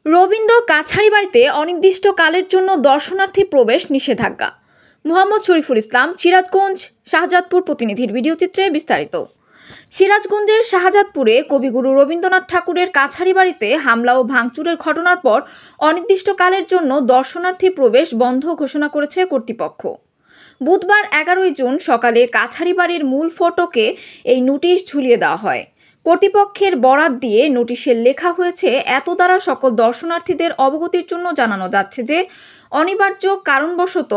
রবীন্দ্র কাছারিবাড়িতে অনির্দিষ্টকালের জন্য দর্শনার্থী প্রবেশ নিষেধাজ্ঞা। মোহাম্মদ শরীফুল ইসলাম, সিরাজগঞ্জ। শাহজাদপুর প্রতিনিধির ভিডিওচিত্রে বিস্তারিত। সিরাজগঞ্জের শাহজাদপুরে কবিগুরু রবীন্দ্রনাথ ঠাকুরের কাছারিবাড়িতে হামলা ও ভাঙচুরের ঘটনার পর অনির্দিষ্টকালের জন্য দর্শনার্থী প্রবেশ বন্ধ ঘোষণা করেছে কর্তৃপক্ষ। বুধবার 11 জুন সকালে কাছারিবাড়ির মূল ফটকে এই নোটিশ ঝুলিয়ে দেওয়া হয়। কর্তৃপক্ষের বরাত দিয়ে নোটিশে লেখা হয়েছে, এত দ্বারা সকল দর্শনার্থীদের অবগতির জন্য জানানো যাচ্ছে যে অনিবার্য কারণবশত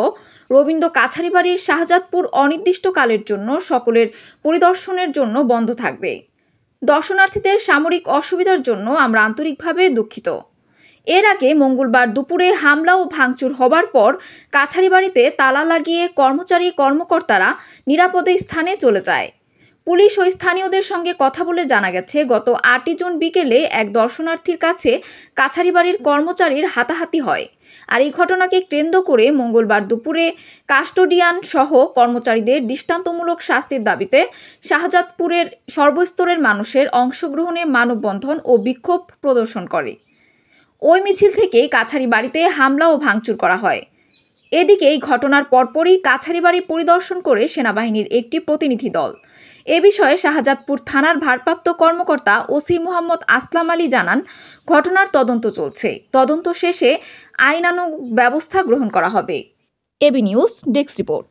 রবীন্দ্র কাছারিবাড়ির শাহজাদপুর অনির্দিষ্টকালের জন্য সকলের পরিদর্শনের জন্য বন্ধ থাকবে। দর্শনার্থীদের সামরিক অসুবিধার জন্য আমরা আন্তরিকভাবে দুঃখিত। এর আগে মঙ্গলবার দুপুরে হামলা ও ভাঙচুর হবার পর কাছারিবাড়িতে তালা লাগিয়ে কর্মকর্তারা নিরাপদে স্থানে চলে যায়। পুলিশ ও স্থানীয়দের সঙ্গে কথা বলে জানা গেছে, গত 8 জুন বিকেলে এক দর্শনার্থীর কাছে কাছারিবাড়ির কর্মচারীর হাতাহাতি হয়। আর এই ঘটনাকে কেন্দ্র করে মঙ্গলবার দুপুরে কাস্টোডিয়ান সহ কর্মচারীদের দৃষ্টান্তমূলক শাস্তির দাবিতে শাহজাদপুরের সর্বস্তরের মানুষের অংশগ্রহণে মানববন্ধন ও বিক্ষোভ প্রদর্শন করে। ওই মিছিল থেকে কাছারিবাড়িতে হামলা ও ভাঙচুর করা হয়। এদিকে এই ঘটনার পরপরই কাছারিবাড়ি পরিদর্শন করে সেনাবাহিনীর একটি প্রতিনিধি দল। এ বিষয়ে শাহজাদপুর থানার ভারপ্রাপ্ত কর্মকর্তা ওসি মোহাম্মদ আসলাম আলী জানান, ঘটনার তদন্ত চলছে। তদন্ত শেষে আইনানুগ ব্যবস্থা গ্রহণ করা হবে। AB news desk report.